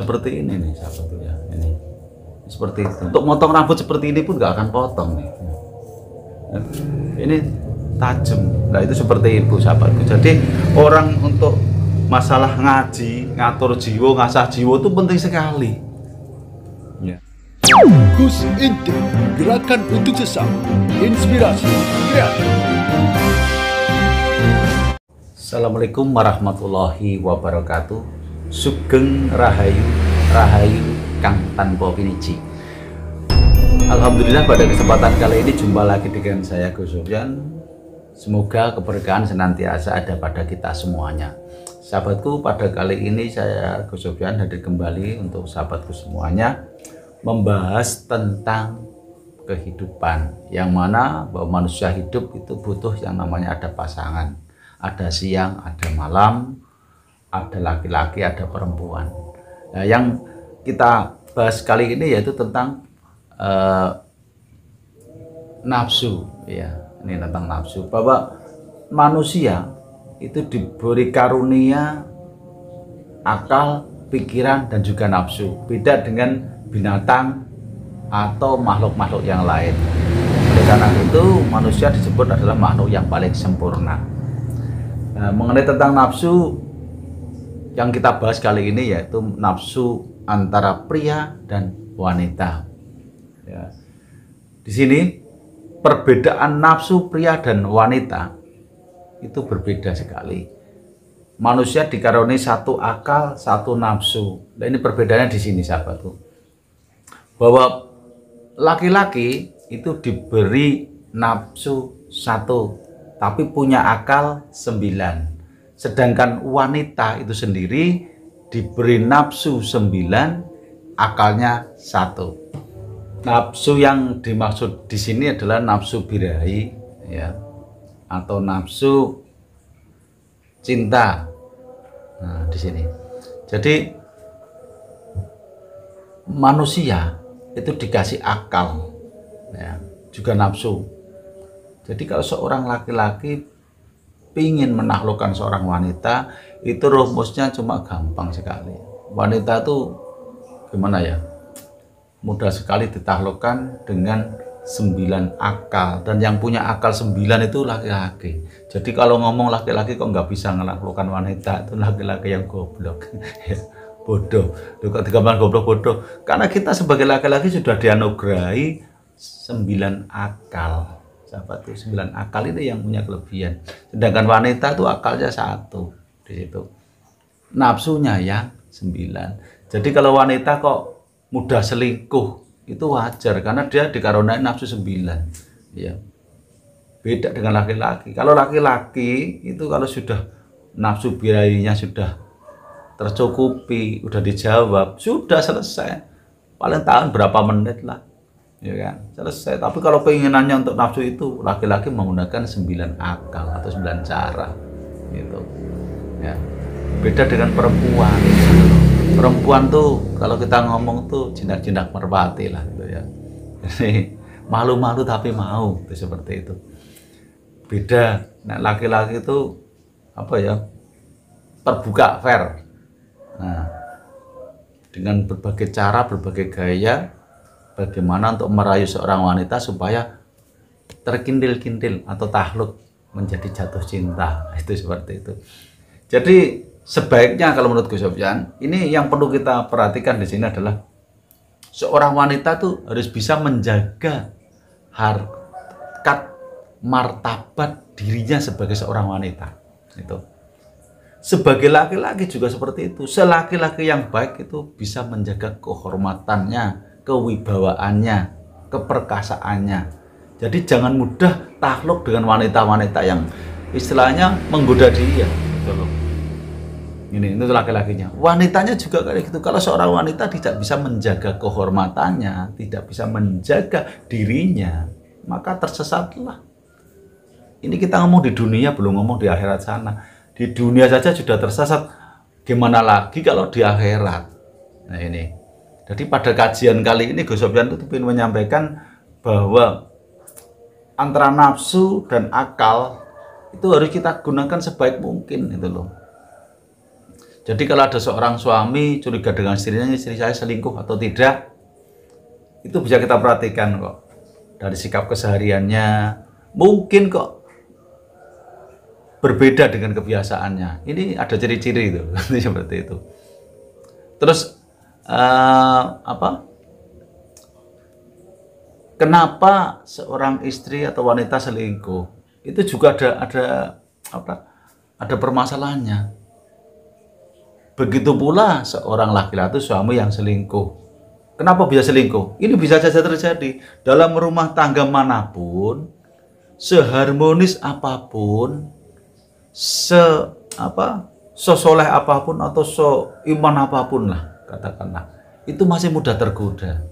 Seperti ini nih sahabat tuh ya, ini seperti itu. Untuk motong rambut seperti ini pun nggak akan potong nih. Ini tajam. Nah itu seperti itu sahabatku. Jadi orang untuk masalah ngaji, ngatur jiwa, ngasah jiwa itu penting sekali. Ya. Gus Inti, gerakan untuk sesama, inspirasi kreatif. Assalamualaikum warahmatullahi wabarakatuh. Sugeng Rahayu, Rahayu kang tanpa piniji. Alhamdulillah pada kesempatan kali ini jumpa lagi dengan saya Gus Sofyan. Semoga keberkahan senantiasa ada pada kita semuanya. Sahabatku, pada kali ini saya Gus Sofyan hadir kembali untuk sahabatku semuanya membahas tentang kehidupan, yang mana bahwa manusia hidup itu butuh yang namanya ada pasangan, ada siang, ada malam, ada laki-laki, ada perempuan. Nah, yang kita bahas kali ini yaitu tentang nafsu, ya. Ini tentang nafsu, bahwa manusia itu diberi karunia akal, pikiran, dan juga nafsu. Beda dengan binatang atau makhluk-makhluk yang lain. Oleh karena itu manusia disebut adalah makhluk yang paling sempurna. Nah, mengenai tentang nafsu yang kita bahas kali ini yaitu nafsu antara pria dan wanita. Ya. Di sini perbedaan nafsu pria dan wanita itu berbeda sekali. Manusia dikaruniai satu akal, satu nafsu. Nah, ini perbedaannya di sini sahabatku. Bahwa laki-laki itu diberi nafsu satu, tapi punya akal 9. Sedangkan wanita itu sendiri diberi nafsu 9, akalnya 1. Nafsu yang dimaksud di sini adalah nafsu birahi, ya, atau nafsu cinta. Nah, di sini. Jadi manusia itu dikasih akal, ya, juga nafsu. Jadi kalau seorang laki-laki ingin menaklukkan seorang wanita, itu rumusnya cuma gampang sekali. Wanita itu gimana ya, mudah sekali ditaklukkan dengan 9 akal, dan yang punya akal 9 itu laki-laki. Jadi kalau ngomong laki-laki kok nggak bisa menaklukkan wanita, itu laki-laki yang goblok. Bodoh. Kok digambar goblok bodoh? Karena kita sebagai laki-laki sudah dianugerahi 9 akal. Sahabatku, 9 akal itu yang punya kelebihan. Sedangkan wanita itu akalnya 1 di situ. Nafsunya yang 9. Jadi kalau wanita kok mudah selingkuh, itu wajar karena dia dikaruniai nafsu 9. Ya. Beda dengan laki-laki. Kalau laki-laki itu kalau sudah nafsu birahinya sudah tercukupi, udah dijawab, sudah selesai. Paling tahan berapa menit lah, ya kan, selesai. Tapi kalau keinginannya untuk nafsu itu, laki-laki menggunakan 9 akal atau 9 cara, gitu. Ya. Beda dengan perempuan. Perempuan tuh kalau kita ngomong tuh jinak-jinak merpati lah, gitu ya. Jadi malu-malu tapi mau, itu seperti itu. Beda. Nah, laki-laki itu apa ya? Terbuka, fair. Nah, dengan berbagai cara, berbagai gaya, bagaimana untuk merayu seorang wanita supaya terkintil-kintil atau takluk menjadi jatuh cinta. Itu seperti itu. Jadi sebaiknya kalau menurut Gus Sofyan, ini yang perlu kita perhatikan di sini adalah seorang wanita tuh harus bisa menjaga harkat martabat dirinya sebagai seorang wanita. Itu. Sebagai laki-laki juga seperti itu. Selaki-laki yang baik itu bisa menjaga kehormatannya, kewibawaannya, keperkasaannya. Jadi jangan mudah takluk dengan wanita-wanita yang istilahnya menggoda dia, gitu loh. Ini itu laki-lakinya. Wanitanya juga kayak gitu. Kalau seorang wanita tidak bisa menjaga kehormatannya, tidak bisa menjaga dirinya, maka tersesatlah. Ini kita ngomong di dunia, belum ngomong di akhirat sana. Di dunia saja sudah tersesat, gimana lagi kalau di akhirat. Nah ini. Jadi pada kajian kali ini Gus Sofyan itu ingin menyampaikan bahwa antara nafsu dan akal itu harus kita gunakan sebaik mungkin, itu loh. Jadi kalau ada seorang suami curiga dengan istrinya, istri saya selingkuh atau tidak, itu bisa kita perhatikan kok. Dari sikap kesehariannya, mungkin kok berbeda dengan kebiasaannya. Ini ada ciri-ciri itu, seperti itu. Terus kenapa seorang istri atau wanita selingkuh? Itu juga ada permasalahannya. Begitu pula seorang laki-laki suami yang selingkuh. Kenapa bisa selingkuh? Ini bisa saja terjadi dalam rumah tangga manapun, seharmonis apapun, sesoleh apapun atau seiman apapun lah katakanlah, itu masih mudah tergoda.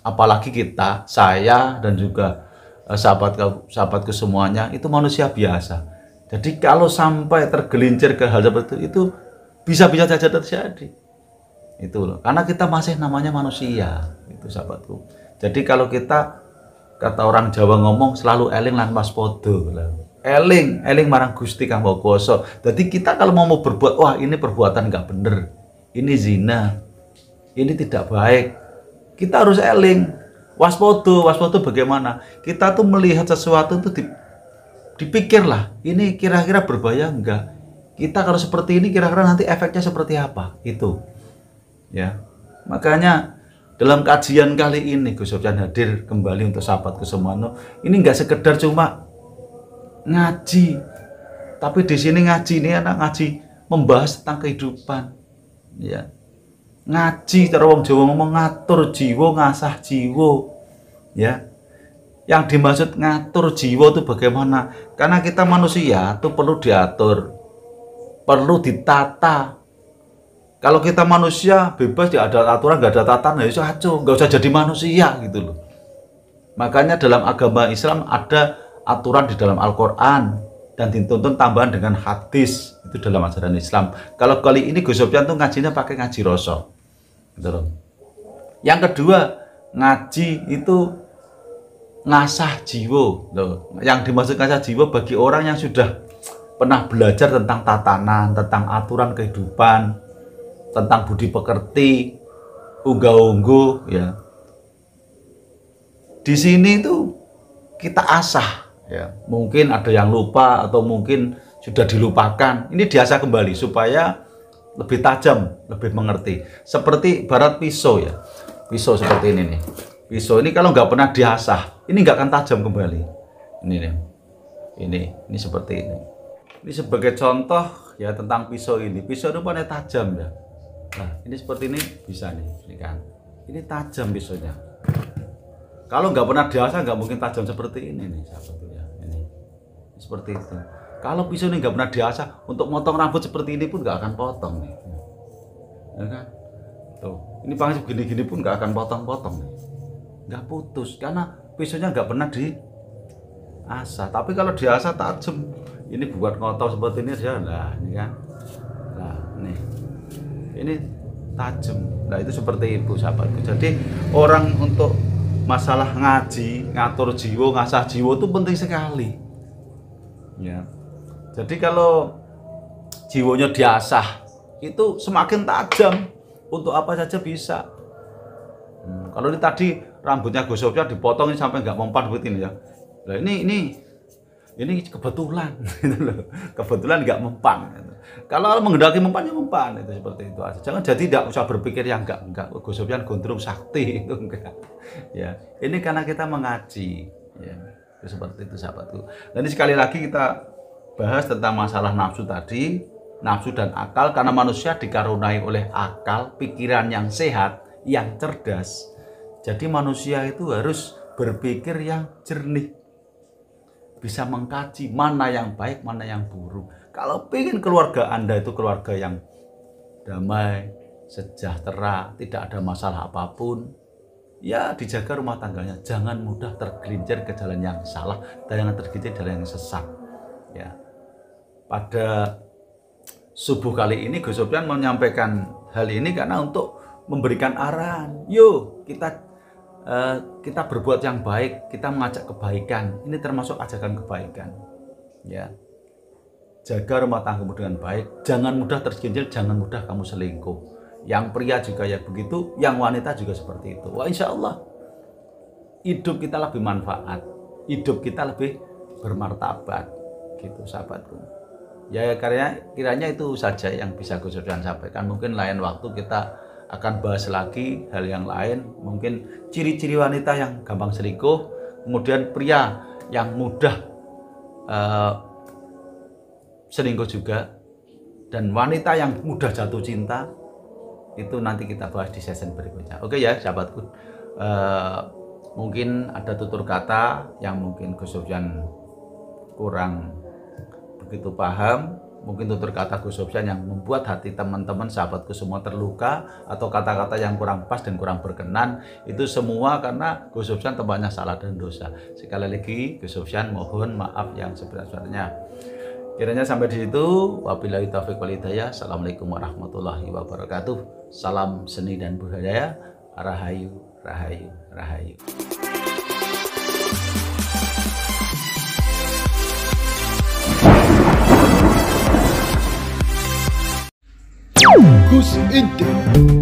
Apalagi kita, saya dan juga sahabatku semuanya itu manusia biasa. Jadi kalau sampai tergelincir ke hal seperti itu bisa-bisa saja terjadi. Itu loh. Karena kita masih namanya manusia, itu sahabatku. Jadi kalau kita, kata orang Jawa ngomong, selalu eling lan waspada. Eling marang Gusti Kang Maha Kuwasa. Jadi kita kalau mau berbuat, wah ini perbuatan nggak bener, ini zina, ini tidak baik, kita harus eling, waspada bagaimana? Kita tuh melihat sesuatu itu dipikirlah, ini kira-kira berbahaya enggak? Kita kalau seperti ini kira-kira nanti efeknya seperti apa? Itu. Ya. Makanya dalam kajian kali ini Gus Sofyan hadir kembali untuk sahabatku semuanya. Ini enggak sekedar cuma ngaji. Tapi di sini ngaji ini anak ngaji membahas tentang kehidupan. Ya. Ngaji cara wong Jawa ngomong ngatur jiwa, ngasah jiwa. Ya. Yang dimaksud ngatur jiwa itu bagaimana? Karena kita manusia itu perlu diatur, perlu ditata. Kalau kita manusia bebas, tidak ada aturan, nggak ada tatanan, ya kacau, nggak usah jadi manusia gitu loh. Makanya dalam agama Islam ada aturan di dalam Al-Quran dan dituntun tambahan dengan hadis itu dalam ajaran Islam. Kalau kali ini Gus Sofyan tuh ngajinya pakai ngaji Rasul. Gitu loh. Yang kedua, ngaji itu ngasah jiwa. Loh. Yang dimaksud ngasah jiwa bagi orang yang sudah pernah belajar tentang tatanan, tentang aturan kehidupan, tentang budi pekerti, unggah-ungguh, ya. Di sini itu kita asah, ya. Mungkin ada yang lupa atau mungkin sudah dilupakan. Ini diasah kembali supaya lebih tajam, lebih mengerti. Seperti barat pisau, ya. Pisau seperti ini nih. Pisau ini kalau nggak pernah diasah, ini nggak akan tajam kembali. Ini nih. Ini seperti ini. Ini sebagai contoh ya tentang pisau ini. Pisau itu rupanya tajam ya. Nah, ini seperti ini bisa nih, ini kan. Ini tajam pisaunya. Kalau nggak pernah diasah nggak mungkin tajam seperti ini nih, sahabat ya. Ini seperti itu. Kalau pisau ini nggak pernah diasah, untuk motong rambut seperti ini pun nggak akan potong nih. Ya kan? Tuh, ini pakai begini-gini pun nggak akan potong-potong nih. Nggak putus karena pisaunya nggak pernah diasah. Tapi kalau diasah tajam. Ini buat ngotot seperti ini aja, nah ini kan, nah ini tajam. Nah itu seperti itu sahabatku. Jadi orang untuk masalah ngaji, ngatur jiwa, ngasah jiwa itu penting sekali. Ya. Jadi kalau jiwanya diasah, itu semakin tajam. Untuk apa saja bisa. Kalau ini tadi rambutnya Gus Sofyan dipotong sampai nggak mempan begini ya. Nah ini kebetulan, kebetulan nggak mempan. Kalau menghendaki mempan ya mempan, itu seperti itu aja. Jangan jadi tidak usah berpikir yang enggak. Gus Sofyan gondrong sakti itu enggak. Ya, ini karena kita mengaji. Ya, itu seperti itu sahabatku. Dan ini sekali lagi kita bahas tentang masalah nafsu tadi, nafsu dan akal. Karena manusia dikaruniai oleh akal, pikiran yang sehat, yang cerdas. Jadi manusia itu harus berpikir yang jernih. Bisa mengkaji mana yang baik, mana yang buruk. Kalau ingin keluarga Anda itu keluarga yang damai, sejahtera, tidak ada masalah apapun, ya dijaga rumah tangganya. Jangan mudah tergelincir ke jalan yang salah, dan jangan tergelincir ke jalan yang sesat. Ya. Pada subuh kali ini Gus Sofyan menyampaikan hal ini karena untuk memberikan arahan. Yuk kita berbuat yang baik, kita mengajak kebaikan. Ini termasuk ajakan kebaikan. Ya. jaga rumah tanggamu dengan baik, jangan mudah tergelincir, jangan mudah kamu selingkuh. Yang pria juga ya begitu, yang wanita juga seperti itu. Wah, insya Allah hidup kita lebih manfaat, hidup kita lebih bermartabat, gitu sahabatku. Ya kiranya itu saja yang bisa Gus Sofyan sampaikan. Mungkin lain waktu kita akan bahas lagi hal yang lain, mungkin ciri-ciri wanita yang gampang selingkuh, kemudian pria yang mudah selingkuh juga, dan wanita yang mudah jatuh cinta. Itu nanti kita bahas di sesi berikutnya. Oke ya sahabatku, mungkin ada tutur kata yang mungkin Gus Sofyan kurang begitu paham, mungkin tutur kata Gus Sofyan yang membuat hati teman-teman sahabatku semua terluka, atau kata-kata yang kurang pas dan kurang berkenan, itu semua karena Gus Sofyan tempatnya salah dan dosa. Sekali lagi Gus Sofyan mohon maaf yang sebesar-besarnya. Kiranya sampai di situ. Wabillahi taufiq wal hidayah. Assalamualaikum warahmatullahi wabarakatuh. Salam seni dan budaya. Rahayu, rahayu, rahayu. Gus Intip.